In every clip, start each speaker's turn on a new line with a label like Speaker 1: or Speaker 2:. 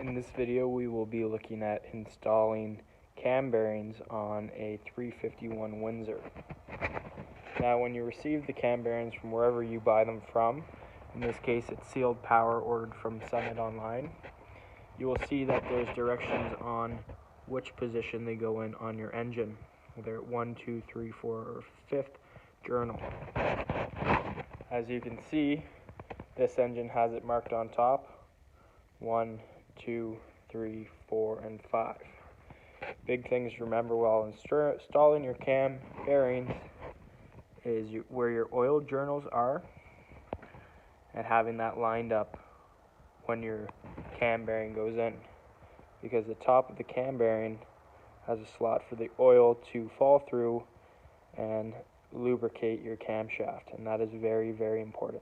Speaker 1: In this video, we will be looking at installing cam bearings on a 351 Windsor. Now, when you receive the cam bearings from wherever you buy them from, in this case it's Sealed Power ordered from Summit Online, you will see that there's directions on which position they go in on your engine, whether 1, 2, 3, 4, or 5th journal. As you can see, this engine has it marked on top, 1, 2, 3, 4, and 5. Big things to remember while installing your cam bearings is where your oil journals are, and having that lined up when your cam bearing goes in, because the top of the cam bearing has a slot for the oil to fall through and lubricate your camshaft, and that is very, very important.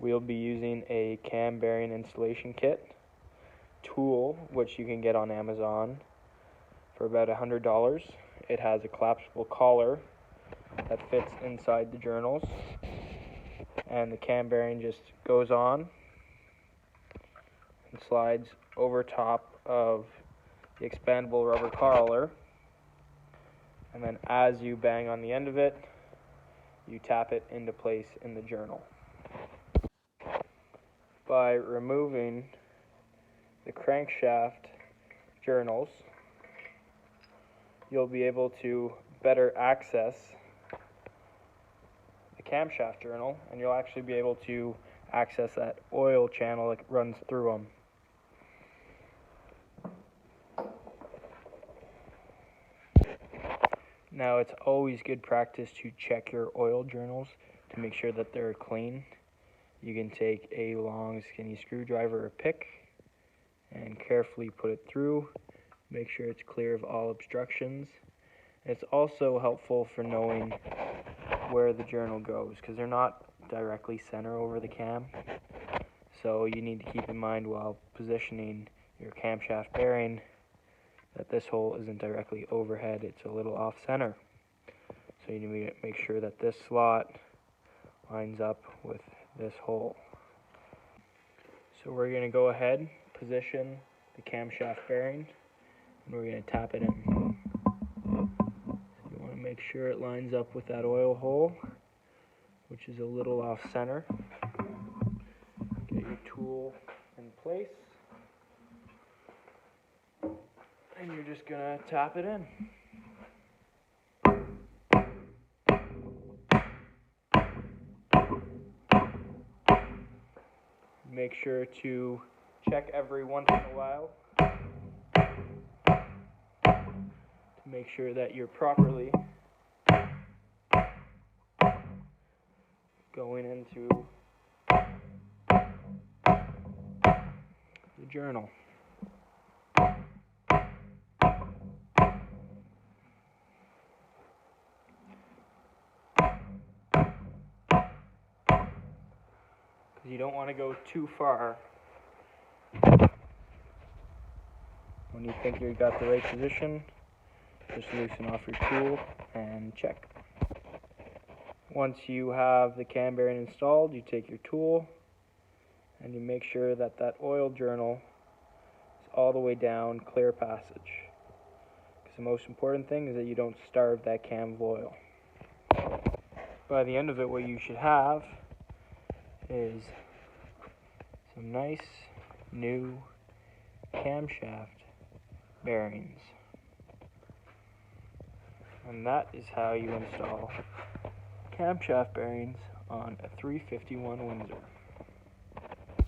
Speaker 1: We'll be using a cam bearing installation kit tool, which you can get on Amazon for about $100. It has a collapsible collar that fits inside the journals, and the cam bearing just goes on and slides over top of the expandable rubber collar, and then as you bang on the end of it, you tap it into place in the journal. By removing the crankshaft journals, you'll be able to better access the camshaft journal, and you'll actually be able to access that oil channel that runs through them. Now, it's always good practice to check your oil journals to make sure that they're clean. You can take a long skinny screwdriver or pick and carefully put it through, make sure it's clear of all obstructions. It's also helpful for knowing where the journal goes, because they're not directly center over the cam, so you need to keep in mind while positioning your camshaft bearing that this hole isn't directly overhead, it's a little off center. So you need to make sure that this slot lines up with this hole. So we're going to go ahead, position the camshaft bearing, and we're going to tap it in. You want to make sure it lines up with that oil hole, which is a little off center. Get your tool in place, and you're just going to tap it in. Make sure to check every once in a while to make sure that you're properly going into the journal. You don't want to go too far. When you think you've got the right position, just loosen off your tool and check. Once you have the cam bearing installed, you take your tool and you make sure that that oil journal is all the way down, clear passage. Because the most important thing is that you don't starve that cam of oil. By the end of it, what you should have is some nice new camshaft bearings, and that is how you install camshaft bearings on a 351 Windsor.